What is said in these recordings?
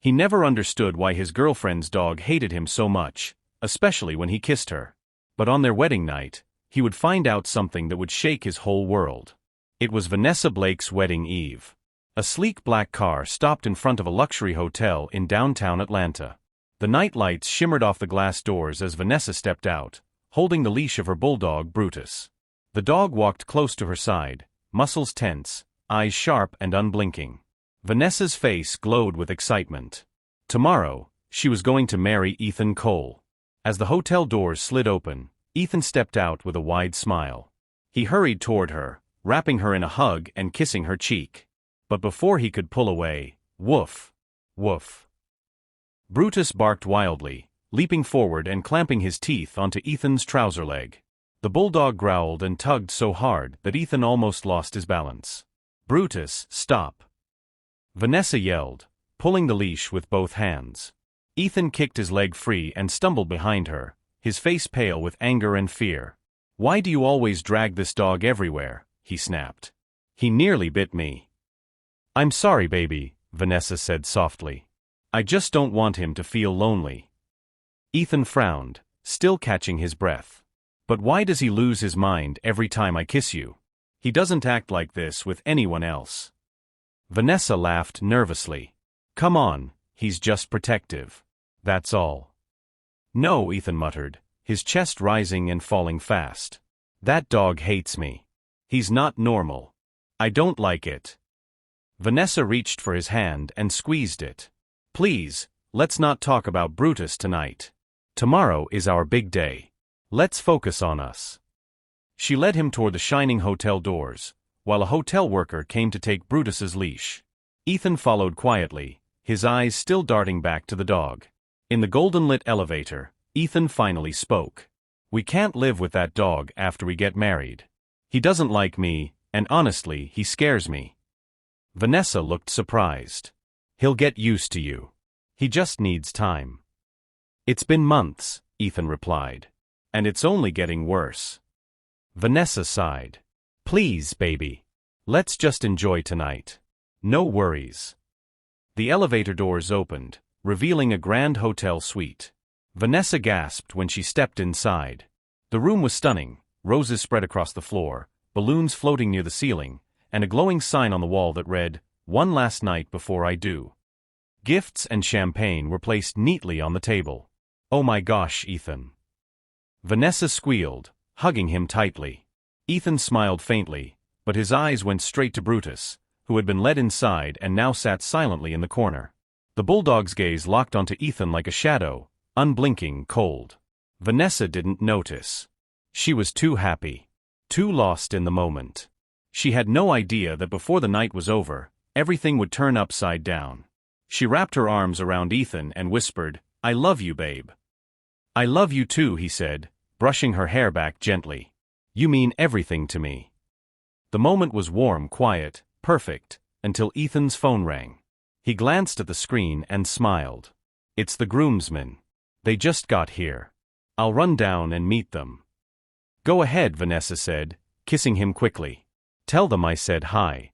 He never understood why his girlfriend's dog hated him so much, especially when he kissed her. But on their wedding night, he would find out something that would shake his whole world. It was Vanessa Blake's wedding eve. A sleek black car stopped in front of a luxury hotel in downtown Atlanta. The night lights shimmered off the glass doors as Vanessa stepped out, holding the leash of her bulldog Brutus. The dog walked close to her side, muscles tense, eyes sharp and unblinking. Vanessa's face glowed with excitement. Tomorrow, she was going to marry Ethan Cole. As the hotel doors slid open, Ethan stepped out with a wide smile. He hurried toward her, wrapping her in a hug and kissing her cheek. But before he could pull away, woof, woof. Brutus barked wildly, leaping forward and clamping his teeth onto Ethan's trouser leg. The bulldog growled and tugged so hard that Ethan almost lost his balance. "Brutus, stop!" Vanessa yelled, pulling the leash with both hands. Ethan kicked his leg free and stumbled behind her, his face pale with anger and fear. "Why do you always drag this dog everywhere?" he snapped. "He nearly bit me." "I'm sorry, baby," Vanessa said softly. "I just don't want him to feel lonely." Ethan frowned, still catching his breath. "But why does he lose his mind every time I kiss you? He doesn't act like this with anyone else." Vanessa laughed nervously. "Come on, he's just protective. That's all." "No," Ethan muttered, his chest rising and falling fast. "That dog hates me. He's not normal. I don't like it." Vanessa reached for his hand and squeezed it. "Please, let's not talk about Brutus tonight. Tomorrow is our big day. Let's focus on us." She led him toward the shining hotel doors, while a hotel worker came to take Brutus's leash. Ethan followed quietly, his eyes still darting back to the dog. In the golden-lit elevator, Ethan finally spoke. "We can't live with that dog after we get married. He doesn't like me, and honestly, he scares me." Vanessa looked surprised. "He'll get used to you. He just needs time." "It's been months," Ethan replied. "And it's only getting worse." Vanessa sighed. "Please, baby. Let's just enjoy tonight. No worries." The elevator doors opened, revealing a grand hotel suite. Vanessa gasped when she stepped inside. The room was stunning, roses spread across the floor, balloons floating near the ceiling, and a glowing sign on the wall that read, "One last night before I do." Gifts and champagne were placed neatly on the table. "Oh my gosh, Ethan." Vanessa squealed, hugging him tightly. Ethan smiled faintly, but his eyes went straight to Brutus, who had been led inside and now sat silently in the corner. The bulldog's gaze locked onto Ethan like a shadow, unblinking, cold. Vanessa didn't notice. She was too happy, too lost in the moment. She had no idea that before the night was over, everything would turn upside down. She wrapped her arms around Ethan and whispered, "I love you, babe." "I love you too," he said, brushing her hair back gently. "You mean everything to me." The moment was warm, quiet, perfect, until Ethan's phone rang. He glanced at the screen and smiled. "It's the groomsmen. They just got here. I'll run down and meet them." "Go ahead," Vanessa said, kissing him quickly. "Tell them I said hi."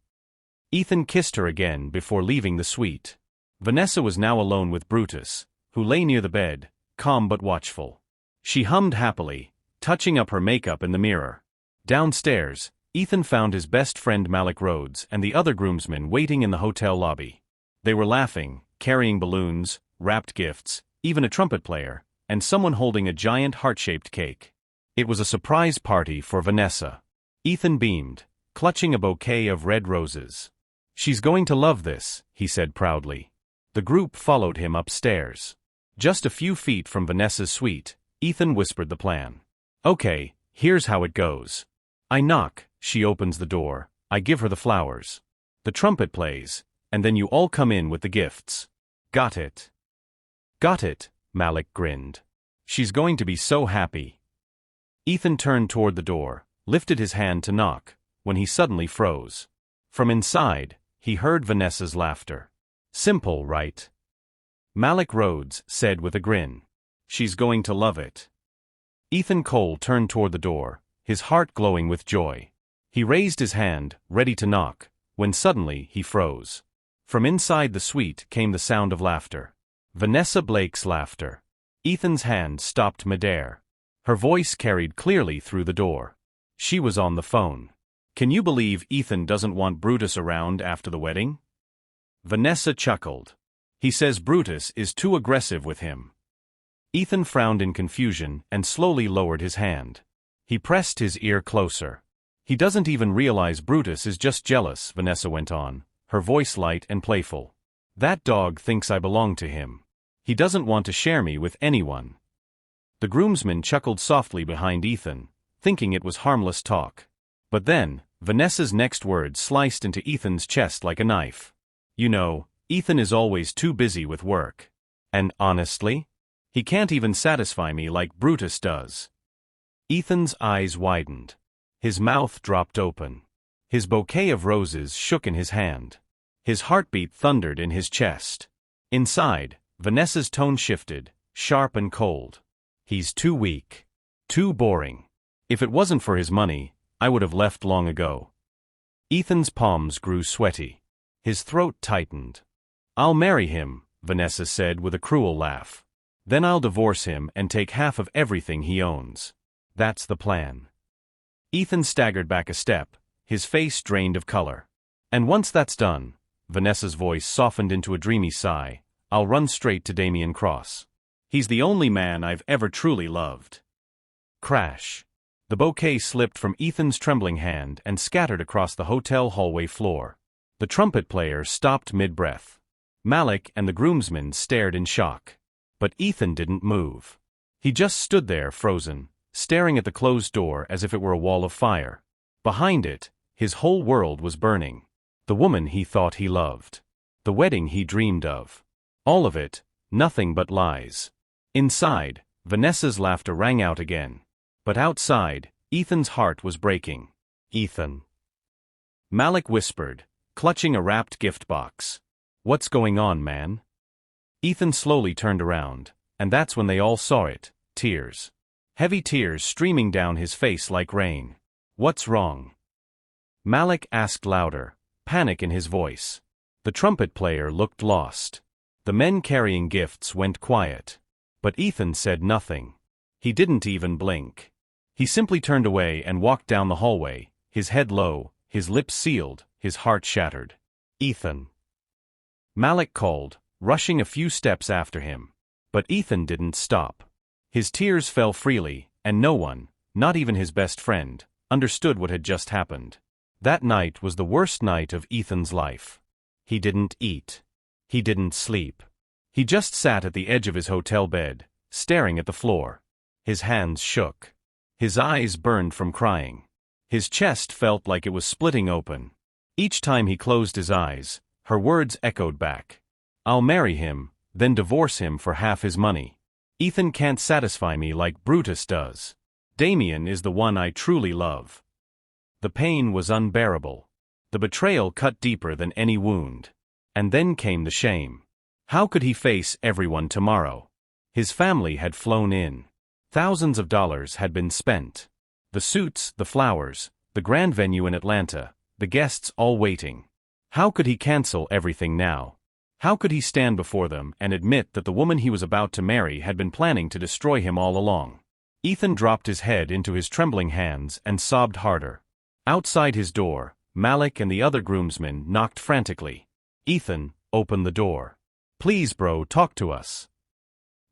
Ethan kissed her again before leaving the suite. Vanessa was now alone with Brutus, who lay near the bed, calm but watchful. She hummed happily, touching up her makeup in the mirror. Downstairs, Ethan found his best friend Malik Rhodes and the other groomsmen waiting in the hotel lobby. They were laughing, carrying balloons, wrapped gifts, even a trumpet player, and someone holding a giant heart-shaped cake. It was a surprise party for Vanessa. Ethan beamed, clutching a bouquet of red roses. "She's going to love this," he said proudly. The group followed him upstairs. Just a few feet from Vanessa's suite, Ethan whispered the plan. "Okay, here's how it goes. I knock, she opens the door, I give her the flowers. The trumpet plays, and then you all come in with the gifts. Got it?" "Got it," Malik grinned. "She's going to be so happy." Ethan turned toward the door, lifted his hand to knock, when he suddenly froze. From inside, he heard Vanessa's laughter. "Simple, right?" Malik Rhodes said with a grin. "She's going to love it." Ethan Cole turned toward the door, his heart glowing with joy. He raised his hand, ready to knock, when suddenly he froze. From inside the suite came the sound of laughter. Vanessa Blake's laughter. Ethan's hand stopped midair. Her voice carried clearly through the door. She was on the phone. "Can you believe Ethan doesn't want Brutus around after the wedding?" Vanessa chuckled. "He says Brutus is too aggressive with him." Ethan frowned in confusion and slowly lowered his hand. He pressed his ear closer. "He doesn't even realize Brutus is just jealous," Vanessa went on, her voice light and playful. "That dog thinks I belong to him. He doesn't want to share me with anyone." The groomsman chuckled softly behind Ethan, thinking it was harmless talk. But then, Vanessa's next words sliced into Ethan's chest like a knife. "You know, Ethan is always too busy with work. And honestly, he can't even satisfy me like Brutus does." Ethan's eyes widened. His mouth dropped open. His bouquet of roses shook in his hand. His heartbeat thundered in his chest. Inside, Vanessa's tone shifted, sharp and cold. "He's too weak. Too boring. If it wasn't for his money, I would have left long ago." Ethan's palms grew sweaty. His throat tightened. "I'll marry him," Vanessa said with a cruel laugh. "Then I'll divorce him and take half of everything he owns. That's the plan." Ethan staggered back a step, his face drained of color. "And once that's done," Vanessa's voice softened into a dreamy sigh, "I'll run straight to Damien Cross. He's the only man I've ever truly loved." Crash. The bouquet slipped from Ethan's trembling hand and scattered across the hotel hallway floor. The trumpet player stopped mid-breath. Malik and the groomsmen stared in shock. But Ethan didn't move. He just stood there frozen, staring at the closed door as if it were a wall of fire. Behind it, his whole world was burning. The woman he thought he loved. The wedding he dreamed of. All of it, nothing but lies. Inside, Vanessa's laughter rang out again. But outside, Ethan's heart was breaking. "Ethan." Malik whispered, clutching a wrapped gift box. "What's going on, man?" Ethan slowly turned around, and that's when they all saw it, tears. Heavy tears streaming down his face like rain. "What's wrong?" Malik asked louder, panic in his voice. The trumpet player looked lost. The men carrying gifts went quiet. But Ethan said nothing. He didn't even blink. He simply turned away and walked down the hallway, his head low, his lips sealed, his heart shattered. "Ethan." Malik called, rushing a few steps after him. But Ethan didn't stop. His tears fell freely, and no one, not even his best friend, understood what had just happened. That night was the worst night of Ethan's life. He didn't eat. He didn't sleep. He just sat at the edge of his hotel bed, staring at the floor. His hands shook. His eyes burned from crying. His chest felt like it was splitting open. Each time he closed his eyes, her words echoed back. "I'll marry him, then divorce him for half his money. Ethan can't satisfy me like Brutus does. Damien is the one I truly love." The pain was unbearable. The betrayal cut deeper than any wound. And then came the shame. How could he face everyone tomorrow? His family had flown in. Thousands of dollars had been spent. The suits, the flowers, the grand venue in Atlanta, the guests all waiting. How could he cancel everything now? How could he stand before them and admit that the woman he was about to marry had been planning to destroy him all along? Ethan dropped his head into his trembling hands and sobbed harder. Outside his door, Malik and the other groomsmen knocked frantically. "Ethan, open the door. Please, bro, talk to us."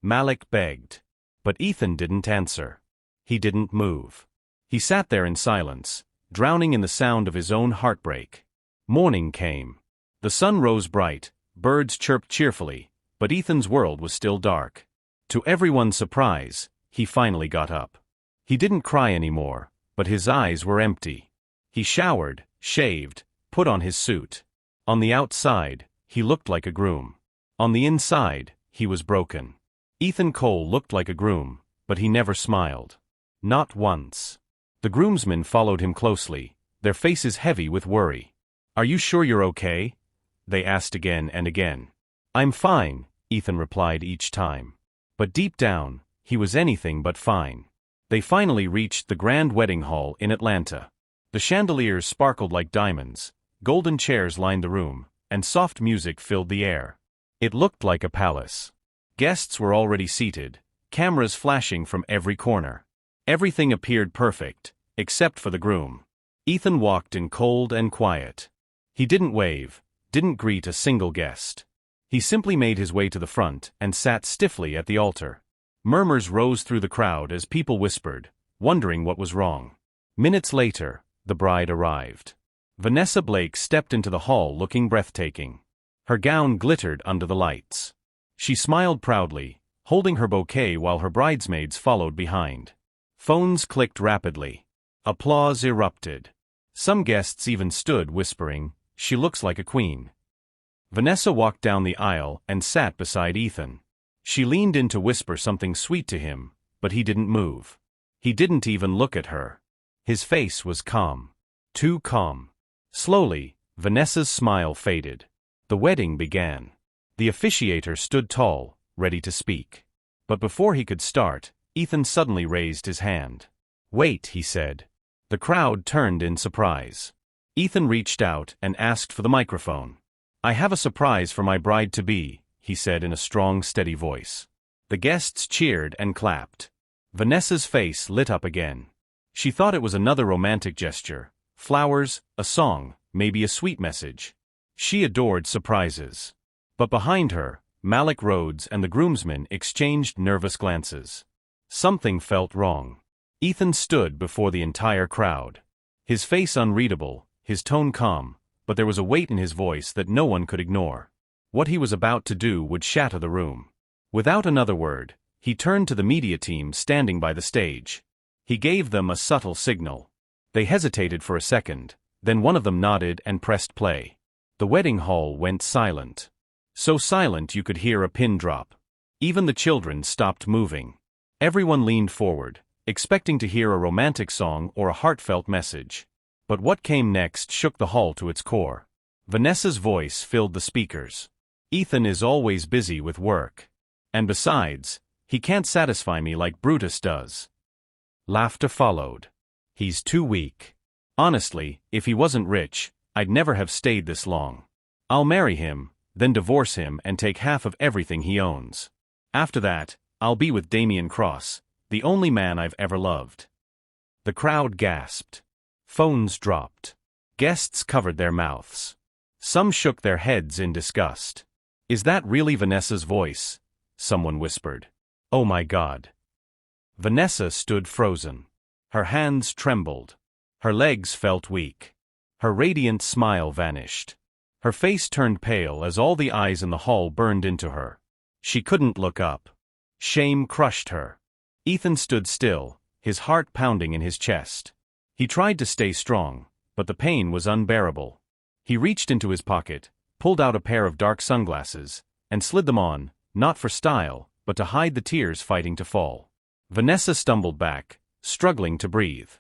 Malik begged. But Ethan didn't answer. He didn't move. He sat there in silence, drowning in the sound of his own heartbreak. Morning came. The sun rose bright, birds chirped cheerfully, but Ethan's world was still dark. To everyone's surprise, he finally got up. He didn't cry anymore, but his eyes were empty. He showered, shaved, put on his suit. On the outside, he looked like a groom. On the inside, he was broken. Ethan Cole looked like a groom, but he never smiled. Not once. The groomsmen followed him closely, their faces heavy with worry. "Are you sure you're okay?" they asked again and again. "I'm fine," Ethan replied each time. But deep down, he was anything but fine. They finally reached the grand wedding hall in Atlanta. The chandeliers sparkled like diamonds, golden chairs lined the room, and soft music filled the air. It looked like a palace. Guests were already seated, cameras flashing from every corner. Everything appeared perfect, except for the groom. Ethan walked in cold and quiet. He didn't wave, didn't greet a single guest. He simply made his way to the front and sat stiffly at the altar. Murmurs rose through the crowd as people whispered, wondering what was wrong. Minutes later, the bride arrived. Vanessa Blake stepped into the hall looking breathtaking. Her gown glittered under the lights. She smiled proudly, holding her bouquet while her bridesmaids followed behind. Phones clicked rapidly. Applause erupted. Some guests even stood whispering, "She looks like a queen." Vanessa walked down the aisle and sat beside Ethan. She leaned in to whisper something sweet to him, but he didn't move. He didn't even look at her. His face was calm. Too calm. Slowly, Vanessa's smile faded. The wedding began. The officiator stood tall, ready to speak. But before he could start, Ethan suddenly raised his hand. "Wait," he said. The crowd turned in surprise. Ethan reached out and asked for the microphone. "I have a surprise for my bride-to-be," he said in a strong, steady voice. The guests cheered and clapped. Vanessa's face lit up again. She thought it was another romantic gesture. Flowers, a song, maybe a sweet message. She adored surprises. But behind her, Malik Rhodes and the groomsmen exchanged nervous glances. Something felt wrong. Ethan stood before the entire crowd. His face unreadable, his tone calm, but there was a weight in his voice that no one could ignore. What he was about to do would shatter the room. Without another word, he turned to the media team standing by the stage. He gave them a subtle signal. They hesitated for a second, then one of them nodded and pressed play. The wedding hall went silent. So silent you could hear a pin drop. Even the children stopped moving. Everyone leaned forward, expecting to hear a romantic song or a heartfelt message. But what came next shook the hall to its core. Vanessa's voice filled the speakers. "Ethan is always busy with work. And besides, he can't satisfy me like Brutus does." Laughter followed. "He's too weak. Honestly, if he wasn't rich, I'd never have stayed this long. I'll marry him, then divorce him and take half of everything he owns. After that, I'll be with Damian Cross, the only man I've ever loved." The crowd gasped. Phones dropped. Guests covered their mouths. Some shook their heads in disgust. "Is that really Vanessa's voice?" someone whispered. "Oh my God." Vanessa stood frozen. Her hands trembled. Her legs felt weak. Her radiant smile vanished. Her face turned pale as all the eyes in the hall burned into her. She couldn't look up. Shame crushed her. Ethan stood still, his heart pounding in his chest. He tried to stay strong, but the pain was unbearable. He reached into his pocket, pulled out a pair of dark sunglasses, and slid them on, not for style, but to hide the tears fighting to fall. Vanessa stumbled back, struggling to breathe.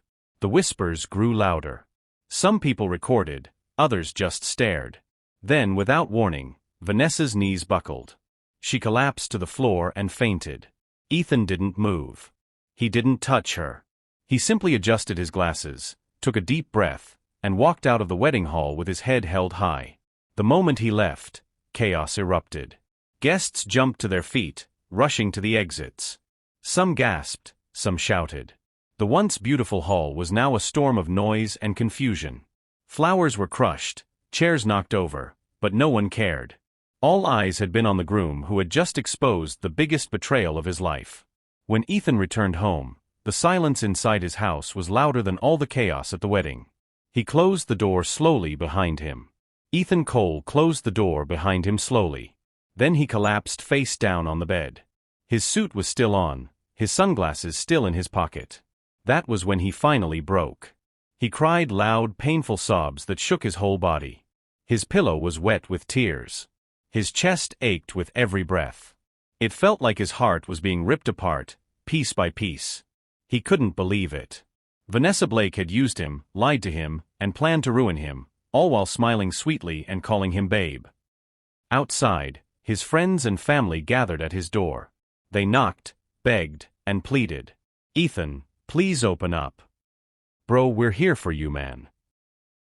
The whispers grew louder. Some people recorded, others just stared. Then, without warning, Vanessa's knees buckled. She collapsed to the floor and fainted. Ethan didn't move. He didn't touch her. He simply adjusted his glasses, took a deep breath, and walked out of the wedding hall with his head held high. The moment he left, chaos erupted. Guests jumped to their feet, rushing to the exits. Some gasped, some shouted. The once beautiful hall was now a storm of noise and confusion. Flowers were crushed, chairs knocked over, but no one cared. All eyes had been on the groom who had just exposed the biggest betrayal of his life. When Ethan returned home, the silence inside his house was louder than all the chaos at the wedding. He closed the door slowly behind him. Ethan Cole closed the door behind him slowly. Then he collapsed face down on the bed. His suit was still on, his sunglasses still in his pocket. That was when he finally broke. He cried loud, painful sobs that shook his whole body. His pillow was wet with tears. His chest ached with every breath. It felt like his heart was being ripped apart, piece by piece. He couldn't believe it. Vanessa Blake had used him, lied to him, and planned to ruin him, all while smiling sweetly and calling him babe. Outside, his friends and family gathered at his door. They knocked, begged, and pleaded. "Ethan, please open up. Bro, we're here for you, man."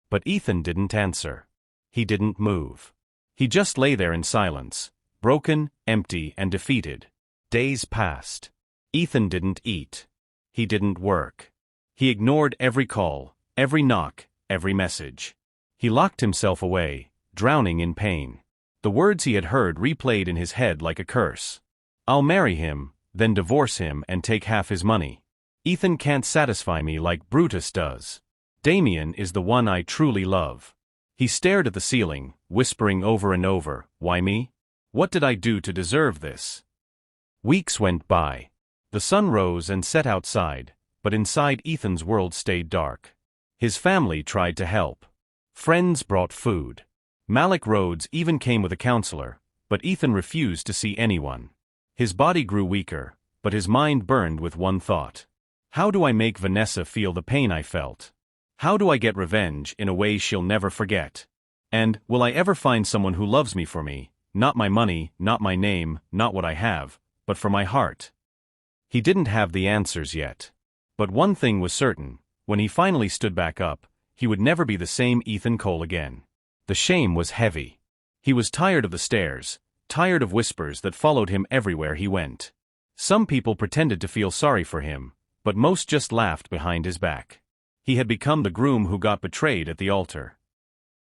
But Ethan didn't answer. He didn't move. He just lay there in silence, broken, empty, and defeated. Days passed. Ethan didn't eat. He didn't work. He ignored every call, every knock, every message. He locked himself away, drowning in pain. The words he had heard replayed in his head like a curse. I'll marry him, then divorce him and take half his money. Ethan can't satisfy me like Brutus does. Damien is the one I truly love. He stared at the ceiling, whispering over and over, why me? What did I do to deserve this? Weeks went by. The sun rose and set outside, but inside Ethan's world stayed dark. His family tried to help. Friends brought food. Malik Rhodes even came with a counselor, but Ethan refused to see anyone. His body grew weaker, but his mind burned with one thought. How do I make Vanessa feel the pain I felt? How do I get revenge in a way she'll never forget? And, will I ever find someone who loves me for me, not my money, not my name, not what I have, but for my heart? He didn't have the answers yet. But one thing was certain, when he finally stood back up, he would never be the same Ethan Cole again. The shame was heavy. He was tired of the stares, tired of whispers that followed him everywhere he went. Some people pretended to feel sorry for him, but most just laughed behind his back. He had become the groom who got betrayed at the altar.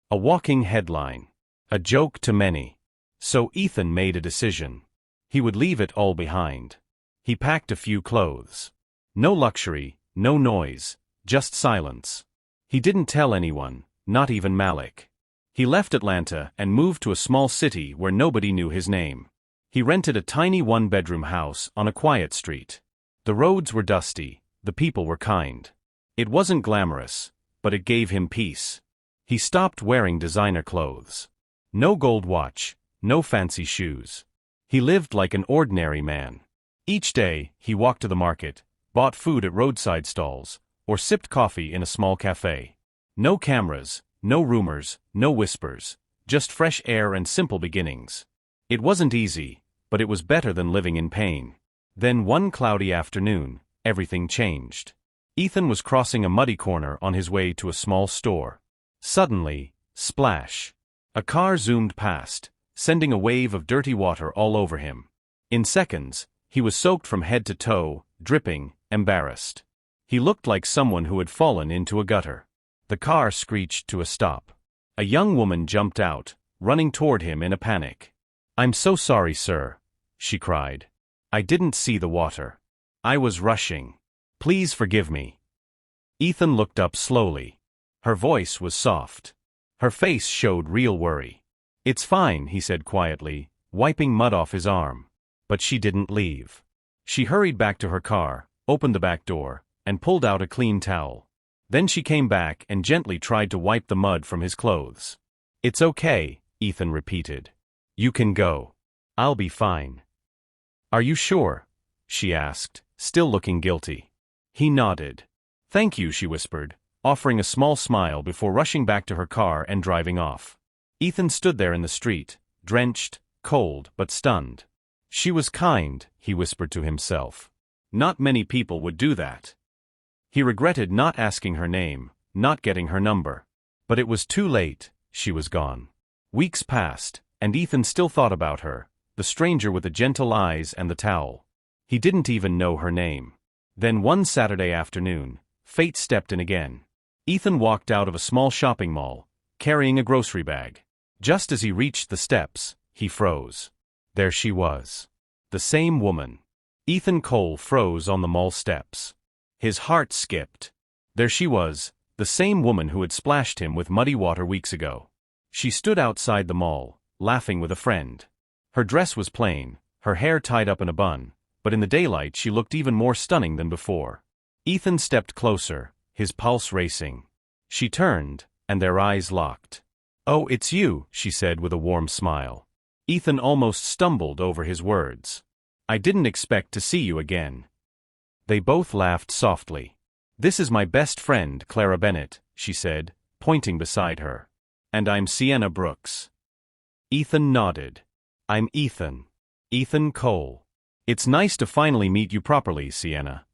A walking headline. A joke to many. So Ethan made a decision. He would leave it all behind. He packed a few clothes. No luxury, no noise, just silence. He didn't tell anyone, not even Malik. He left Atlanta and moved to a small city where nobody knew his name. He rented a tiny one-bedroom house on a quiet street. The roads were dusty, the people were kind. It wasn't glamorous, but it gave him peace. He stopped wearing designer clothes. No gold watch, no fancy shoes. He lived like an ordinary man. Each day, he walked to the market, bought food at roadside stalls, or sipped coffee in a small cafe. No cameras, no rumors, no whispers, just fresh air and simple beginnings. It wasn't easy, but it was better than living in pain. Then one cloudy afternoon, everything changed. Ethan was crossing a muddy corner on his way to a small store. Suddenly, splash. A car zoomed past, sending a wave of dirty water all over him. In seconds, he was soaked from head to toe, dripping, embarrassed. He looked like someone who had fallen into a gutter. The car screeched to a stop. A young woman jumped out, running toward him in a panic. "I'm so sorry, sir," she cried. "I didn't see the water. I was rushing. Please forgive me." Ethan looked up slowly. Her voice was soft. Her face showed real worry. "It's fine," he said quietly, wiping mud off his arm. But she didn't leave. She hurried back to her car, opened the back door, and pulled out a clean towel. Then she came back and gently tried to wipe the mud from his clothes. "It's okay," Ethan repeated. "You can go. I'll be fine." "Are you sure?" she asked, still looking guilty. He nodded. "Thank you," she whispered, offering a small smile before rushing back to her car and driving off. Ethan stood there in the street, drenched, cold, but stunned. She was kind, he whispered to himself. Not many people would do that. He regretted not asking her name, not getting her number. But it was too late, she was gone. Weeks passed, and Ethan still thought about her, the stranger with the gentle eyes and the towel. He didn't even know her name. Then one Saturday afternoon, fate stepped in again. Ethan walked out of a small shopping mall, carrying a grocery bag. Just as he reached the steps, he froze. There she was. The same woman. Ethan Cole froze on the mall steps. His heart skipped. There she was, the same woman who had splashed him with muddy water weeks ago. She stood outside the mall, laughing with a friend. Her dress was plain, her hair tied up in a bun, but in the daylight she looked even more stunning than before. Ethan stepped closer, his pulse racing. She turned, and their eyes locked. "Oh, it's you," she said with a warm smile. Ethan almost stumbled over his words. "I didn't expect to see you again." They both laughed softly. "This is my best friend, Clara Bennett," she said, pointing beside her. "And I'm Sienna Brooks." Ethan nodded. "I'm Ethan. Ethan Cole. It's nice to finally meet you properly, Sienna."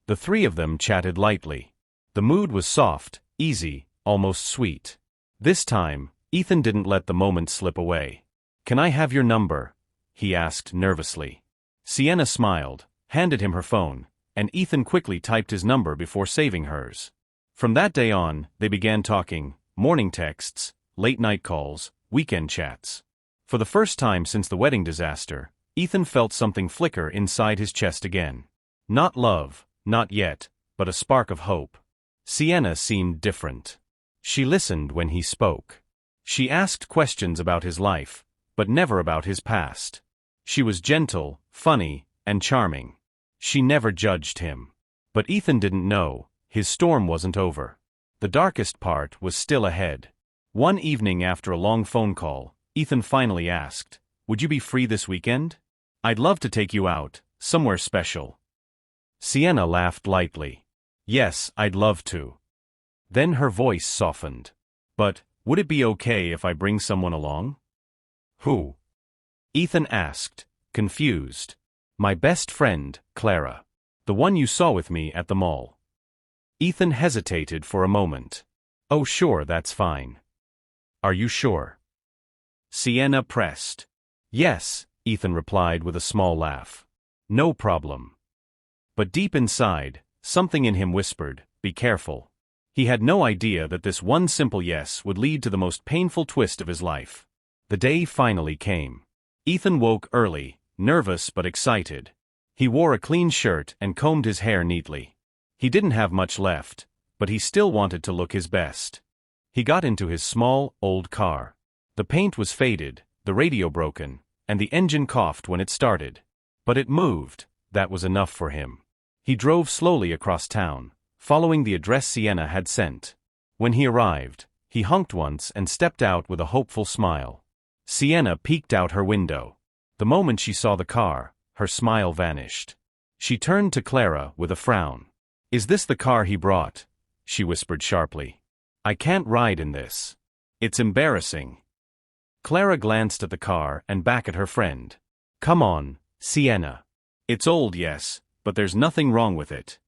The three of them chatted lightly. The mood was soft, easy, almost sweet. This time, Ethan didn't let the moment slip away. "Can I have your number?" he asked nervously. Sienna smiled, handed him her phone, and Ethan quickly typed his number before saving hers. From that day on, they began talking, morning texts, late-night calls, weekend chats. For the first time since the wedding disaster, Ethan felt something flicker inside his chest again. Not love, not yet, but a spark of hope. Sienna seemed different. She listened when he spoke. She asked questions about his life, but never about his past. She was gentle, funny, and charming. She never judged him. But Ethan didn't know, his storm wasn't over. The darkest part was still ahead. One evening after a long phone call, Ethan finally asked, "Would you be free this weekend? I'd love to take you out, somewhere special." Sienna laughed lightly. "Yes, I'd love to." Then her voice softened. "But, would it be okay if I bring someone along?" "Who?" Ethan asked, confused. "My best friend, Clara. The one you saw with me at the mall." Ethan hesitated for a moment. "Oh sure, that's fine." "Are you sure?" Sienna pressed. "Yes," Ethan replied with a small laugh. "No problem." But deep inside, something in him whispered, "Be careful." He had no idea that this one simple yes would lead to the most painful twist of his life. The day finally came. Ethan woke early, nervous but excited. He wore a clean shirt and combed his hair neatly. He didn't have much left, but he still wanted to look his best. He got into his small, old car. The paint was faded, the radio broken, and the engine coughed when it started. But it moved, that was enough for him. He drove slowly across town, following the address Sienna had sent. When he arrived, he honked once and stepped out with a hopeful smile. Sienna peeked out her window. The moment she saw the car, her smile vanished. She turned to Clara with a frown. "Is this the car he brought?" she whispered sharply. "I can't ride in this. It's embarrassing." Clara glanced at the car and back at her friend. "Come on, Sienna. It's old, yes, but there's nothing wrong with it."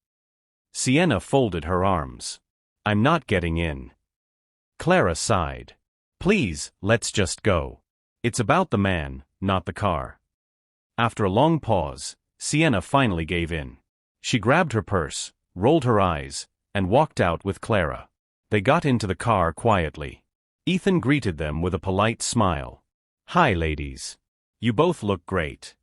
Sienna folded her arms. "I'm not getting in." Clara sighed. "Please, let's just go. It's about the man, not the car." After a long pause, Sienna finally gave in. She grabbed her purse, rolled her eyes, and walked out with Clara. They got into the car quietly. Ethan greeted them with a polite smile. "Hi, ladies. You both look great."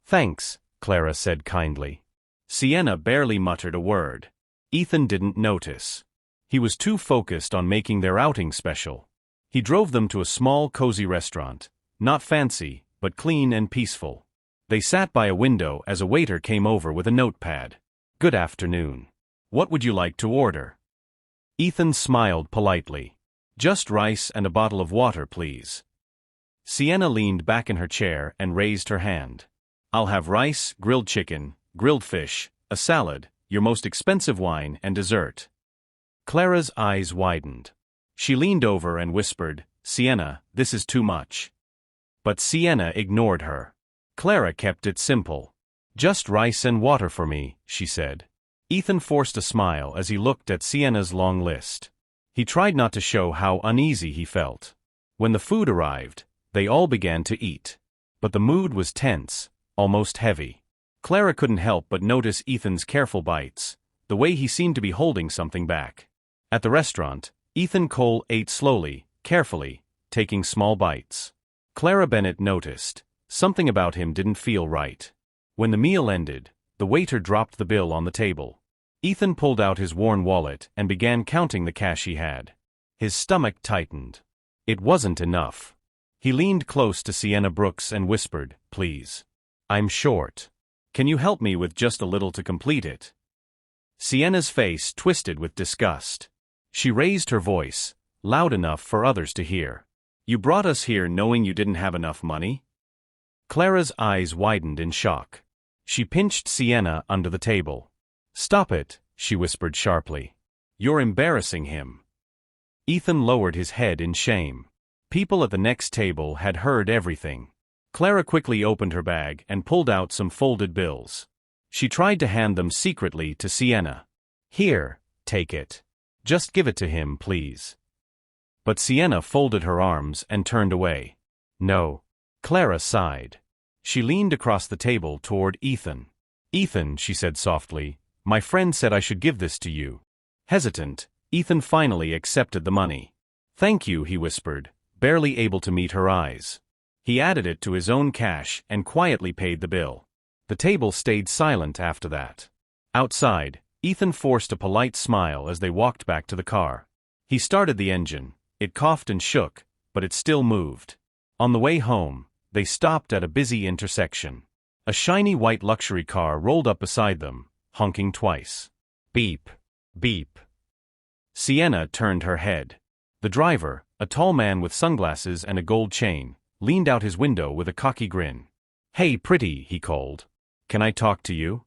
"Thanks," Clara said kindly. Sienna barely muttered a word. Ethan didn't notice. He was too focused on making their outing special. He drove them to a small, cozy restaurant, not fancy, but clean and peaceful. They sat by a window as a waiter came over with a notepad. "Good afternoon. What would you like to order?" Ethan smiled politely. "Just rice and a bottle of water, please." Sienna leaned back in her chair and raised her hand. "I'll have rice, grilled chicken, grilled fish, a salad, your most expensive wine, and dessert." Clara's eyes widened. She leaned over and whispered, "Sienna, this is too much." But Sienna ignored her. Clara kept it simple. "Just rice and water for me," she said. Ethan forced a smile as he looked at Sienna's long list. He tried not to show how uneasy he felt. When the food arrived, they all began to eat. But the mood was tense, almost heavy. Clara couldn't help but notice Ethan's careful bites, the way he seemed to be holding something back. At the restaurant, Ethan Cole ate slowly, carefully, taking small bites. Clara Bennett noticed. Something about him didn't feel right. When the meal ended, the waiter dropped the bill on the table. Ethan pulled out his worn wallet and began counting the cash he had. His stomach tightened. It wasn't enough. He leaned close to Sienna Brooks and whispered, "Please. I'm short. Can you help me with just a little to complete it?" Sienna's face twisted with disgust. She raised her voice, loud enough for others to hear. "You brought us here knowing you didn't have enough money?" Clara's eyes widened in shock. She pinched Sienna under the table. "Stop it," she whispered sharply. "You're embarrassing him." Ethan lowered his head in shame. People at the next table had heard everything. Clara quickly opened her bag and pulled out some folded bills. She tried to hand them secretly to Sienna. "Here, take it. Just give it to him, please." But Sienna folded her arms and turned away. No. Clara sighed. She leaned across the table toward Ethan. Ethan, she said softly, my friend said I should give this to you. Hesitant, Ethan finally accepted the money. Thank you, he whispered, barely able to meet her eyes. He added it to his own cash and quietly paid the bill. The table stayed silent after that. Outside, Ethan forced a polite smile as they walked back to the car. He started the engine. It coughed and shook, but it still moved. On the way home, they stopped at a busy intersection. A shiny white luxury car rolled up beside them, honking twice. Beep. Beep. Sienna turned her head. The driver, a tall man with sunglasses and a gold chain, leaned out his window with a cocky grin. Hey pretty, he called. Can I talk to you?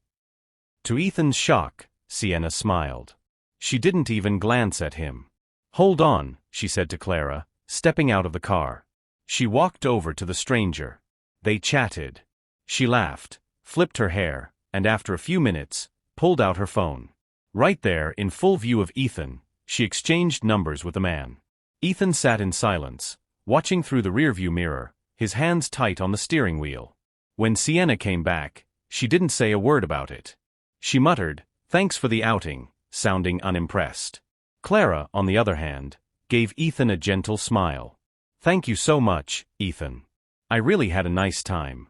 To Ethan's shock, Sienna smiled. She didn't even glance at him. Hold on, she said to Clara, stepping out of the car. She walked over to the stranger. They chatted. She laughed, flipped her hair, and after a few minutes, pulled out her phone. Right there, in full view of Ethan, she exchanged numbers with the man. Ethan sat in silence, watching through the rearview mirror, his hands tight on the steering wheel. When Sienna came back, she didn't say a word about it. She muttered, "Thanks for the outing," sounding unimpressed. Clara, on the other hand, gave Ethan a gentle smile. "Thank you so much, Ethan. I really had a nice time."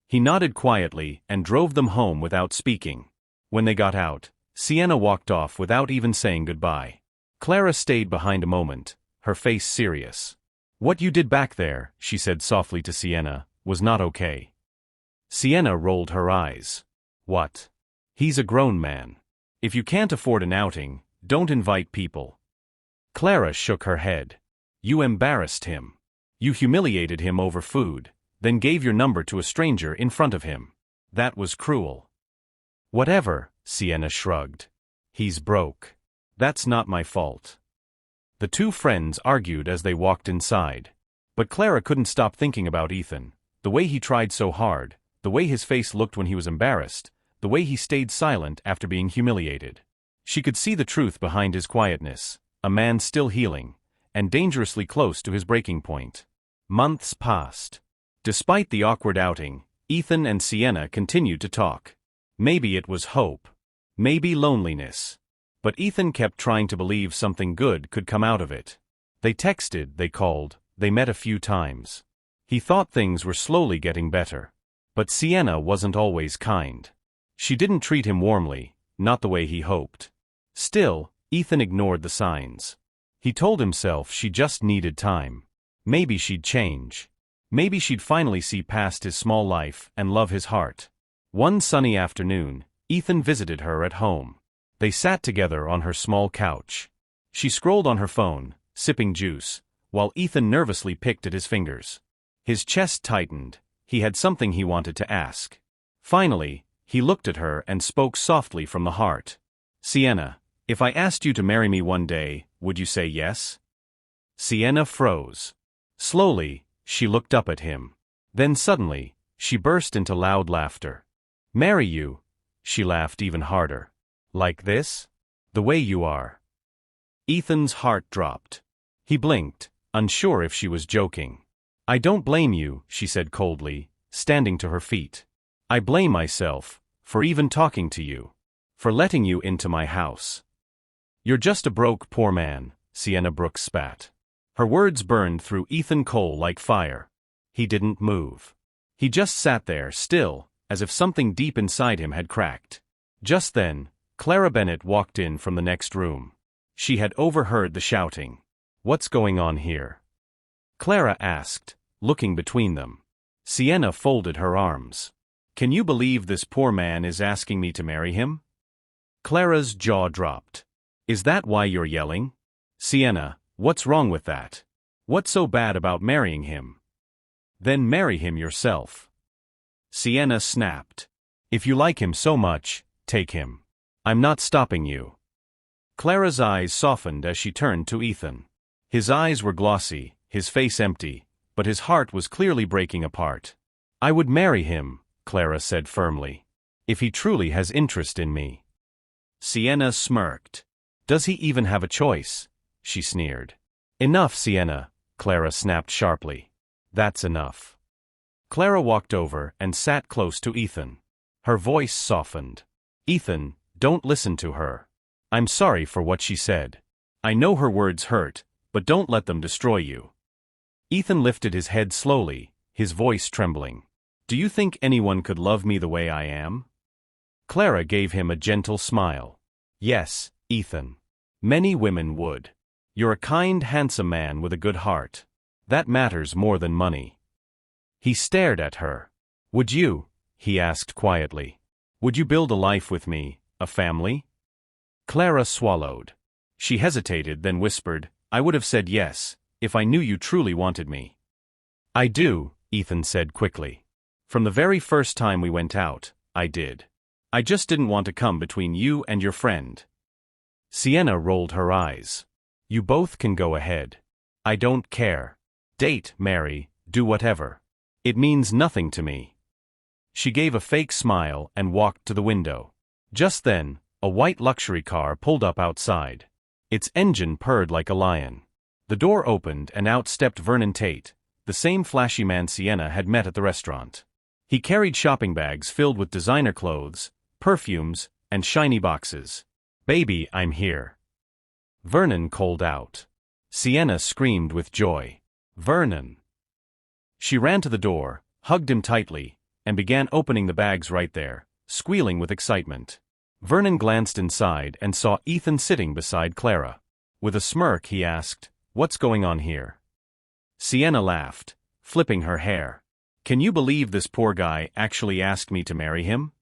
He nodded quietly and drove them home without speaking. When they got out, Sienna walked off without even saying goodbye. Clara stayed behind a moment, her face serious. "What you did back there," she said softly to Sienna, "was not okay." Sienna rolled her eyes. "What? He's a grown man. If you can't afford an outing, don't invite people." Clara shook her head. "You embarrassed him. You humiliated him over food, then gave your number to a stranger in front of him. That was cruel." "Whatever," Sienna shrugged. "He's broke. That's not my fault." The two friends argued as they walked inside. But Clara couldn't stop thinking about Ethan, the way he tried so hard, the way his face looked when he was embarrassed, the way he stayed silent after being humiliated. She could see the truth behind his quietness, a man still healing, and dangerously close to his breaking point. Months passed. Despite the awkward outing, Ethan and Sienna continued to talk. Maybe it was hope. Maybe loneliness. But Ethan kept trying to believe something good could come out of it. They texted, they called, they met a few times. He thought things were slowly getting better. But Sienna wasn't always kind. She didn't treat him warmly, not the way he hoped. Still, Ethan ignored the signs. He told himself she just needed time. Maybe she'd change. Maybe she'd finally see past his small life and love his heart. One sunny afternoon, Ethan visited her at home. They sat together on her small couch. She scrolled on her phone, sipping juice, while Ethan nervously picked at his fingers. His chest tightened. He had something he wanted to ask. Finally, he looked at her and spoke softly from the heart. "Sienna, if I asked you to marry me one day, would you say yes?" Sienna froze. Slowly, she looked up at him. Then suddenly, she burst into loud laughter. "Marry you?" She laughed even harder. "Like this? The way you are?" Ethan's heart dropped. He blinked, unsure if she was joking. "I don't blame you," she said coldly, standing to her feet. "I blame myself, for even talking to you. For letting you into my house." "You're just a broke poor man," Sienna Brooks spat. Her words burned through Ethan Cole like fire. He didn't move. He just sat there, still, as if something deep inside him had cracked. Just then, Clara Bennett walked in from the next room. She had overheard the shouting. "What's going on here?" Clara asked, looking between them. Sienna folded her arms. "Can you believe this poor man is asking me to marry him?" Clara's jaw dropped. "Is that why you're yelling? Sienna, what's wrong with that? What's so bad about marrying him? Then marry him yourself." Sienna snapped. "If you like him so much, take him. I'm not stopping you." Clara's eyes softened as she turned to Ethan. His eyes were glossy, his face empty, but his heart was clearly breaking apart. "I would marry him," Clara said firmly, "if he truly has interest in me." Sienna smirked. "Does he even have a choice?" she sneered. Enough, Sienna, Clara snapped sharply. That's enough. Clara walked over and sat close to Ethan. Her voice softened. Ethan, don't listen to her. I'm sorry for what she said. I know her words hurt, but don't let them destroy you. Ethan lifted his head slowly, his voice trembling. Do you think anyone could love me the way I am? Clara gave him a gentle smile. Yes, Ethan. Many women would. You're a kind, handsome man with a good heart. That matters more than money. He stared at her. Would you? He asked quietly. Would you build a life with me, a family? Clara swallowed. She hesitated, then whispered, I would have said yes, if I knew you truly wanted me. I do, Ethan said quickly. From the very first time we went out, I did. I just didn't want to come between you and your friend. Sienna rolled her eyes. You both can go ahead. I don't care. Date, marry, do whatever. It means nothing to me. She gave a fake smile and walked to the window. Just then, a white luxury car pulled up outside. Its engine purred like a lion. The door opened and out stepped Vernon Tate, the same flashy man Sienna had met at the restaurant. He carried shopping bags filled with designer clothes, perfumes, and shiny boxes. Baby, I'm here. Vernon called out. Sienna screamed with joy. Vernon! She ran to the door, hugged him tightly, and began opening the bags right there, squealing with excitement. Vernon glanced inside and saw Ethan sitting beside Clara. With a smirk he asked, What's going on here? Sienna laughed, flipping her hair. Can you believe this poor guy actually asked me to marry him?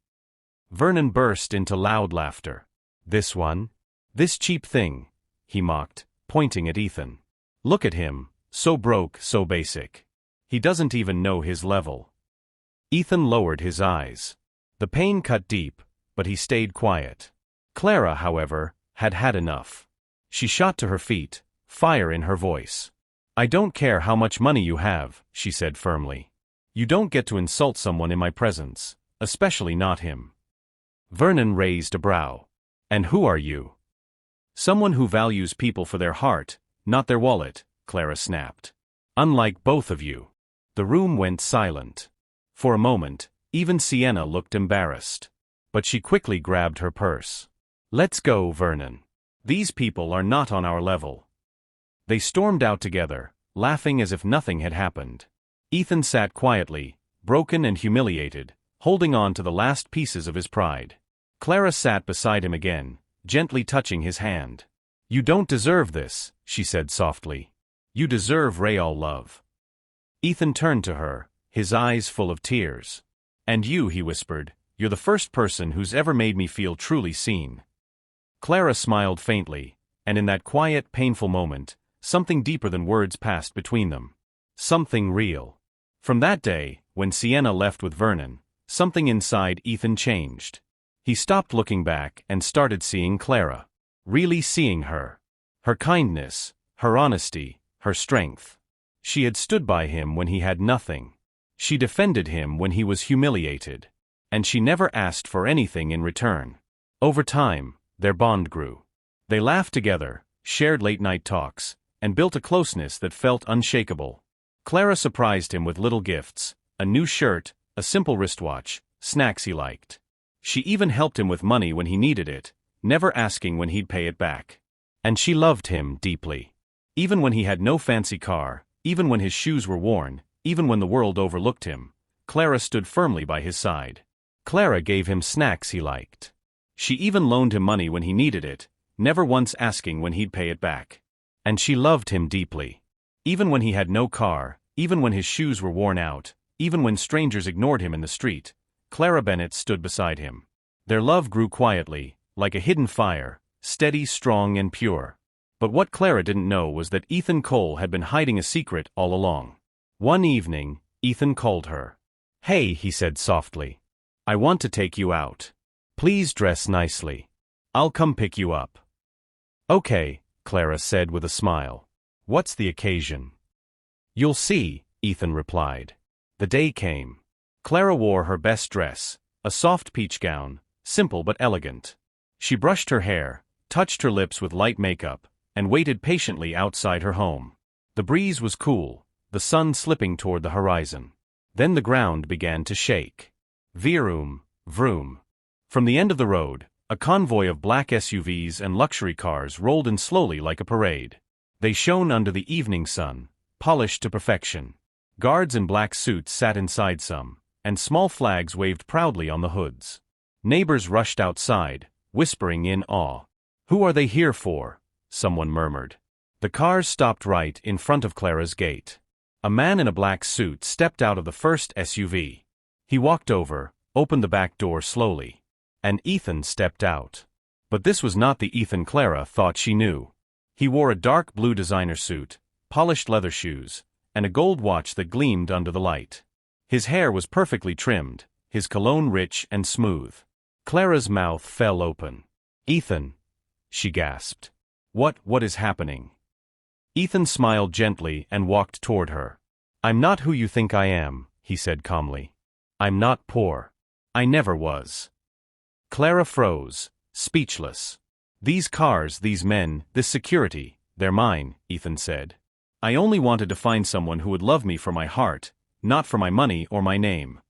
Vernon burst into loud laughter. This one? This cheap thing, he mocked, pointing at Ethan. Look at him, so broke, so basic. He doesn't even know his level. Ethan lowered his eyes. The pain cut deep, but he stayed quiet. Clara, however, had had enough. She shot to her feet, fire in her voice. I don't care how much money you have, she said firmly. You don't get to insult someone in my presence, especially not him. Vernon raised a brow. And who are you? Someone who values people for their heart, not their wallet, Clara snapped. Unlike both of you. The room went silent. For a moment, even Sienna looked embarrassed. But she quickly grabbed her purse. Let's go, Vernon. These people are not on our level. They stormed out together, laughing as if nothing had happened. Ethan sat quietly, broken and humiliated, holding on to the last pieces of his pride. Clara sat beside him again, gently touching his hand. You don't deserve this, she said softly. You deserve real love. Ethan turned to her, his eyes full of tears. And you, he whispered, you're the first person who's ever made me feel truly seen. Clara smiled faintly, and in that quiet, painful moment, something deeper than words passed between them. Something real. From that day, when Sienna left with Vernon, something inside Ethan changed. He stopped looking back and started seeing Clara. Really seeing her. Her kindness, her honesty, her strength. She had stood by him when he had nothing. She defended him when he was humiliated. And she never asked for anything in return. Over time, their bond grew. They laughed together, shared late-night talks, and built a closeness that felt unshakable. Clara surprised him with little gifts, a new shirt, a simple wristwatch, snacks he liked. She even helped him with money when he needed it, never asking when he'd pay it back. And she loved him deeply. Even when he had no fancy car, even when his shoes were worn, even when the world overlooked him, Clara stood firmly by his side. Clara gave him snacks he liked. She even loaned him money when he needed it, never once asking when he'd pay it back. And she loved him deeply. Even when he had no car, even when his shoes were worn out, even when strangers ignored him in the street, Clara Bennett stood beside him. Their love grew quietly, like a hidden fire, steady, strong, and pure. But what Clara didn't know was that Ethan Cole had been hiding a secret all along. One evening, Ethan called her. Hey, he said softly. I want to take you out. Please dress nicely. I'll come pick you up. Okay, Clara said with a smile. What's the occasion? You'll see, Ethan replied. The day came. Clara wore her best dress, a soft peach gown, simple but elegant. She brushed her hair, touched her lips with light makeup, and waited patiently outside her home. The breeze was cool, the sun slipping toward the horizon. Then the ground began to shake. Vroom, vroom. From the end of the road, a convoy of black SUVs and luxury cars rolled in slowly like a parade. They shone under the evening sun, polished to perfection. Guards in black suits sat inside some, and small flags waved proudly on the hoods. Neighbors rushed outside, whispering in awe. "Who are they here for?" someone murmured. The cars stopped right in front of Clara's gate. A man in a black suit stepped out of the first SUV. He walked over, opened the back door slowly. And Ethan stepped out. But this was not the Ethan Clara thought she knew. He wore a dark blue designer suit, polished leather shoes, and a gold watch that gleamed under the light. His hair was perfectly trimmed, his cologne rich and smooth. Clara's mouth fell open. "Ethan," she gasped. What is happening?" Ethan smiled gently and walked toward her. "I'm not who you think I am," he said calmly. "I'm not poor. I never was." Clara froze, speechless. "These cars, these men, this security, they're mine," Ethan said. "I only wanted to find someone who would love me for my heart, not for my money or my name."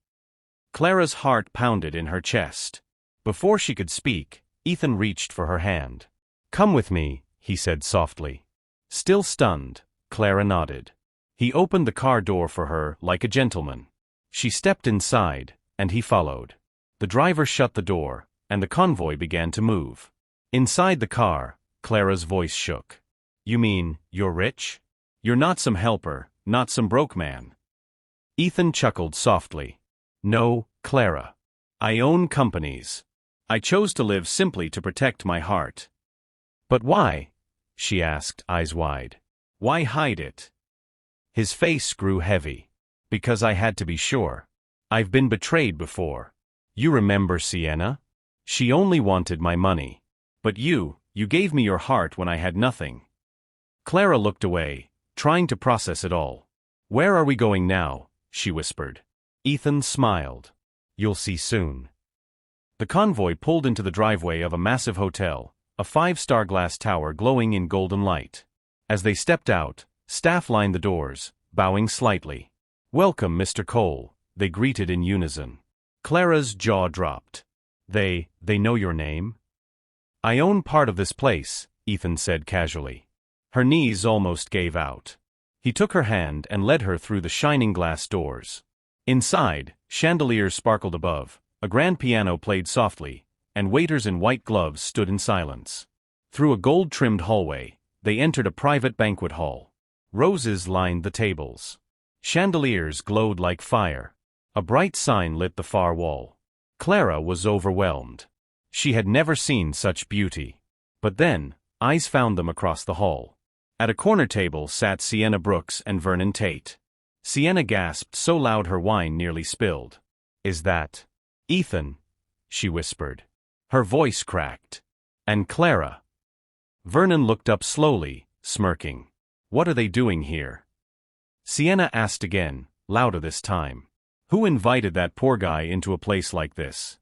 Clara's heart pounded in her chest. Before she could speak, Ethan reached for her hand. "Come with me," he said softly. Still stunned, Clara nodded. He opened the car door for her like a gentleman. She stepped inside, and he followed. The driver shut the door, and the convoy began to move. Inside the car, Clara's voice shook. "You mean, you're rich? You're not some helper, not some broke man?" Ethan chuckled softly. "No, Clara. I own companies. I chose to live simply to protect my heart." "But why?" she asked, eyes wide. "Why hide it?" His face grew heavy. "Because I had to be sure. I've been betrayed before. You remember Sienna? She only wanted my money. But you gave me your heart when I had nothing." Clara looked away, trying to process it all. "Where are we going now?" she whispered. Ethan smiled. "You'll see soon." The convoy pulled into the driveway of a massive hotel, a 5-star glass tower glowing in golden light. As they stepped out, staff lined the doors, bowing slightly. "Welcome, Mr. Cole," they greeted in unison. Clara's jaw dropped. They know your name?" "I own part of this place," Ethan said casually. Her knees almost gave out. He took her hand and led her through the shining glass doors. Inside, chandeliers sparkled above, a grand piano played softly, and waiters in white gloves stood in silence. Through a gold-trimmed hallway, they entered a private banquet hall. Roses lined the tables. Chandeliers glowed like fire. A bright sign lit the far wall. Clara was overwhelmed. She had never seen such beauty. But then, eyes found them across the hall. At a corner table sat Sienna Brooks and Vernon Tate. Sienna gasped so loud her wine nearly spilled. "Is that Ethan?" she whispered. Her voice cracked. "And Clara?" Vernon looked up slowly, smirking. "What are they doing here?" Sienna asked again, louder this time. "Who invited that poor guy into a place like this?"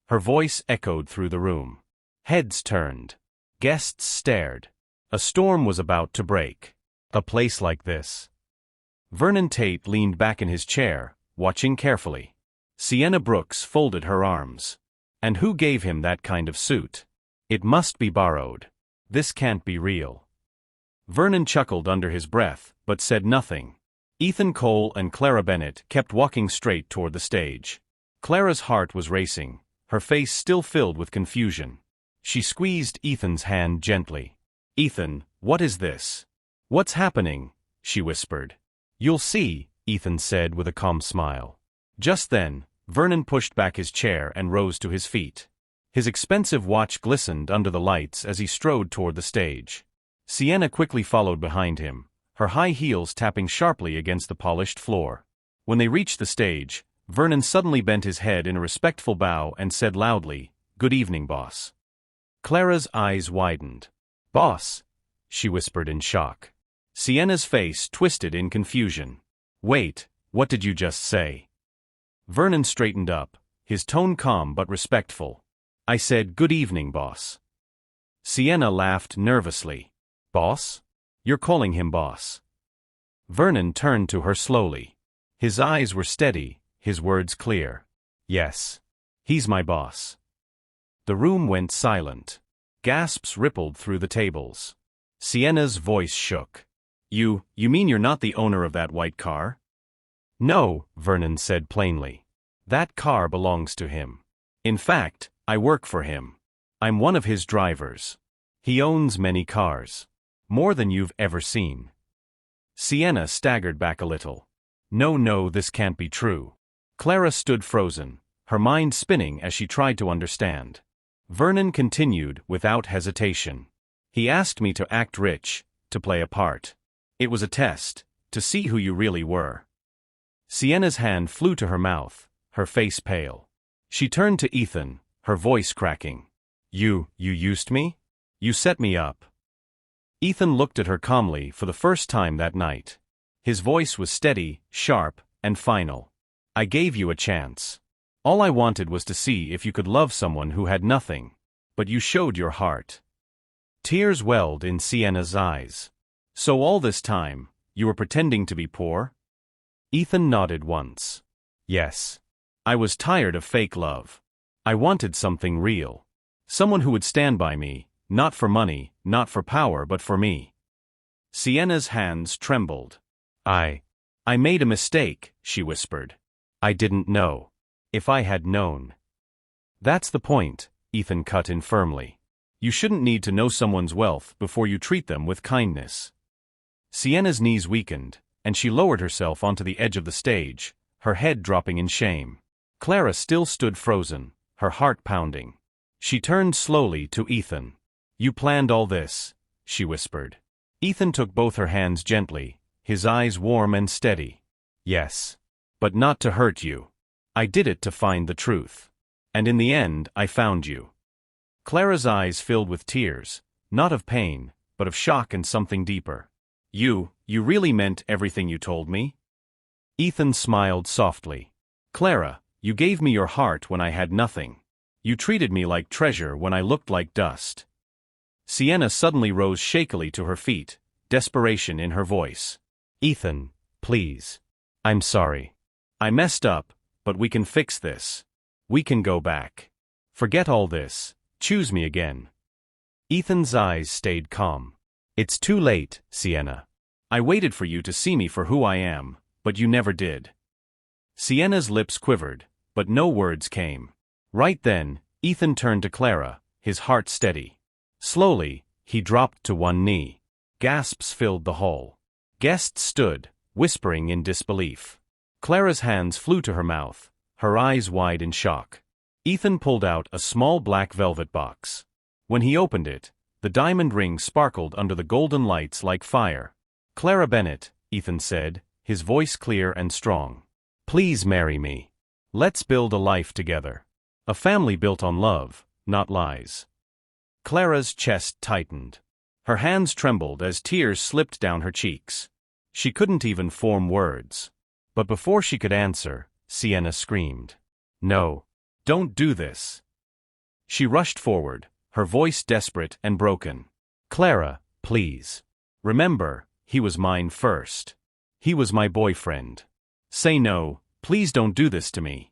Her voice echoed through the room. Heads turned. Guests stared. A storm was about to break. A place like this. Vernon Tate leaned back in his chair, watching carefully. Sienna Brooks folded her arms. "And who gave him that kind of suit? It must be borrowed. This can't be real." Vernon chuckled under his breath, but said nothing. Ethan Cole and Clara Bennett kept walking straight toward the stage. Clara's heart was racing, her face still filled with confusion. She squeezed Ethan's hand gently. "Ethan, what is this? What's happening?" she whispered. "You'll see," Ethan said with a calm smile. Just then, Vernon pushed back his chair and rose to his feet. His expensive watch glistened under the lights as he strode toward the stage. Sienna quickly followed behind him, her high heels tapping sharply against the polished floor. When they reached the stage, Vernon suddenly bent his head in a respectful bow and said loudly, "Good evening, boss." Clara's eyes widened. "Boss?" she whispered in shock. Sienna's face twisted in confusion. "Wait, what did you just say?" Vernon straightened up, his tone calm but respectful. "I said good evening, boss." Sienna laughed nervously. Boss? You're calling him boss. Vernon turned to her slowly. His eyes were steady, his words clear. Yes. He's my boss. The room went silent. Gasps rippled through the tables. Sienna's voice shook. You mean you're not the owner of that white car? No, Vernon said plainly. That car belongs to him. In fact, I work for him. I'm one of his drivers. He owns many cars. More than you've ever seen. Sienna staggered back a little. No, this can't be true. Clara stood frozen, her mind spinning as she tried to understand. Vernon continued without hesitation. He asked me to act rich, to play a part. It was a test, to see who you really were. Sienna's hand flew to her mouth, her face pale. She turned to Ethan, her voice cracking. You used me? You set me up. Ethan looked at her calmly for the first time that night. His voice was steady, sharp, and final. I gave you a chance. All I wanted was to see if you could love someone who had nothing. But you showed your heart. Tears welled in Sienna's eyes. So all this time, you were pretending to be poor? Ethan nodded once. Yes. I was tired of fake love. I wanted something real. Someone who would stand by me, not for money, not for power, but for me. Sienna's hands trembled. I made a mistake, she whispered. I didn't know. If I had known. That's the point, Ethan cut in firmly. You shouldn't need to know someone's wealth before you treat them with kindness. Sienna's knees weakened, and she lowered herself onto the edge of the stage, her head dropping in shame. Clara still stood frozen, her heart pounding. She turned slowly to Ethan. You planned all this, she whispered. Ethan took both her hands gently, his eyes warm and steady. Yes. But not to hurt you. I did it to find the truth. And in the end, I found you. Clara's eyes filled with tears, not of pain, but of shock and something deeper. You really meant everything you told me? Ethan smiled softly. Clara, you gave me your heart when I had nothing. You treated me like treasure when I looked like dust. Sienna suddenly rose shakily to her feet, desperation in her voice. Ethan, please. I'm sorry. I messed up, but we can fix this. We can go back. Forget all this. Choose me again. Ethan's eyes stayed calm. It's too late, Sienna. I waited for you to see me for who I am, but you never did. Sienna's lips quivered, but no words came. Right then, Ethan turned to Clara, his heart steady. Slowly, he dropped to one knee. Gasps filled the hall. Guests stood, whispering in disbelief. Clara's hands flew to her mouth, her eyes wide in shock. Ethan pulled out a small black velvet box. When he opened it, the diamond ring sparkled under the golden lights like fire. Clara Bennett, Ethan said, his voice clear and strong. Please marry me. Let's build a life together. A family built on love, not lies. Clara's chest tightened. Her hands trembled as tears slipped down her cheeks. She couldn't even form words. But before she could answer, Sienna screamed. No. Don't do this. She rushed forward, her voice desperate and broken. Clara, please. Remember, he was mine first. He was my boyfriend. Say no, please don't do this to me.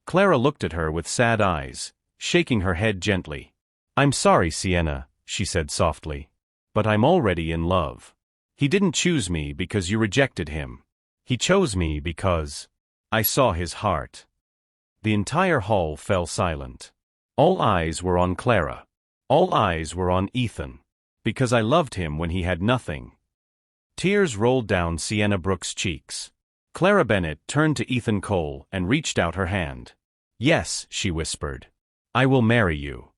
Clara looked at her with sad eyes, shaking her head gently. I'm sorry, Sienna, she said softly. But I'm already in love. He didn't choose me because you rejected him. He chose me because I saw his heart. The entire hall fell silent. All eyes were on Clara. All eyes were on Ethan. Because I loved him when he had nothing. Tears rolled down Sienna Brooks' cheeks. Clara Bennett turned to Ethan Cole and reached out her hand. Yes, she whispered. I will marry you.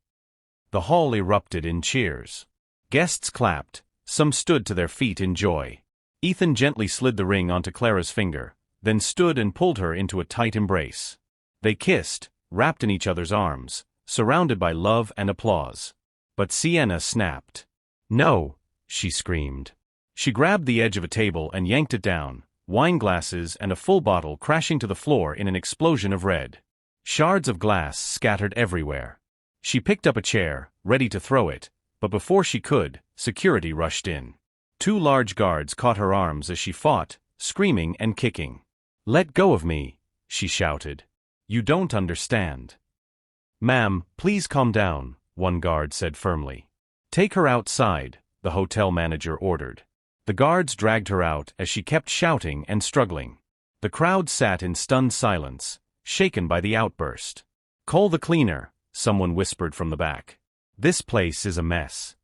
The hall erupted in cheers. Guests clapped, some stood to their feet in joy. Ethan gently slid the ring onto Clara's finger, then stood and pulled her into a tight embrace. They kissed, wrapped in each other's arms, surrounded by love and applause. But Sienna snapped. No, she screamed. She grabbed the edge of a table and yanked it down, wine glasses and a full bottle crashing to the floor in an explosion of red. Shards of glass scattered everywhere. She picked up a chair, ready to throw it, but before she could, security rushed in. 2 large guards caught her arms as she fought, screaming and kicking. "Let go of me," she shouted. "You don't understand." "Ma'am, please calm down," one guard said firmly. "Take her outside," the hotel manager ordered. The guards dragged her out as she kept shouting and struggling. The crowd sat in stunned silence, shaken by the outburst. "Call the cleaner," someone whispered from the back. "This place is a mess."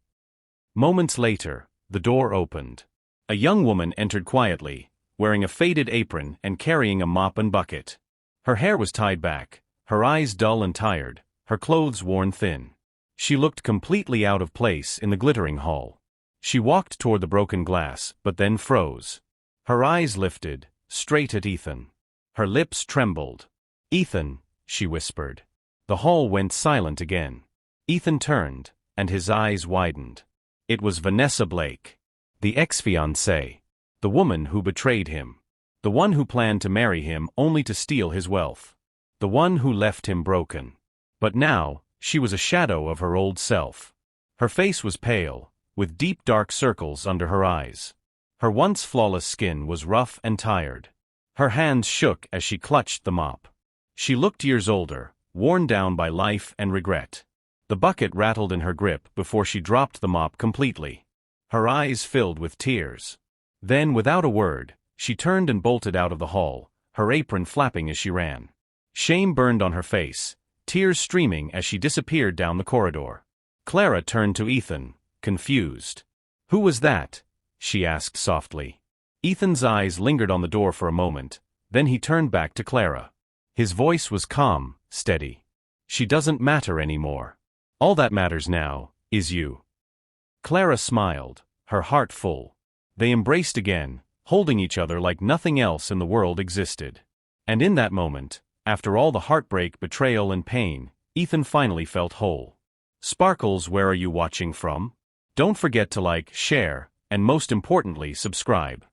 Moments later, the door opened. A young woman entered quietly, wearing a faded apron and carrying a mop and bucket. Her hair was tied back, her eyes dull and tired, her clothes worn thin. She looked completely out of place in the glittering hall. She walked toward the broken glass, but then froze. Her eyes lifted, straight at Ethan. Her lips trembled. "Ethan," she whispered. The hall went silent again. Ethan turned, and his eyes widened. It was Vanessa Blake, the ex-fiancé, the woman who betrayed him, the one who planned to marry him only to steal his wealth, the one who left him broken. But now, she was a shadow of her old self. Her face was pale, with deep dark circles under her eyes. Her once flawless skin was rough and tired. Her hands shook as she clutched the mop. She looked years older, worn down by life and regret. The bucket rattled in her grip before she dropped the mop completely. Her eyes filled with tears. Then, without a word, she turned and bolted out of the hall, her apron flapping as she ran. Shame burned on her face, tears streaming as she disappeared down the corridor. Clara turned to Ethan, confused. "Who was that?" she asked softly. Ethan's eyes lingered on the door for a moment, then he turned back to Clara. His voice was calm, steady. "She doesn't matter anymore. All that matters now is you." Clara smiled, her heart full. They embraced again, holding each other like nothing else in the world existed. And in that moment, after all the heartbreak, betrayal, and pain, Ethan finally felt whole. Sparkles, where are you watching from? Don't forget to like, share, and most importantly, subscribe.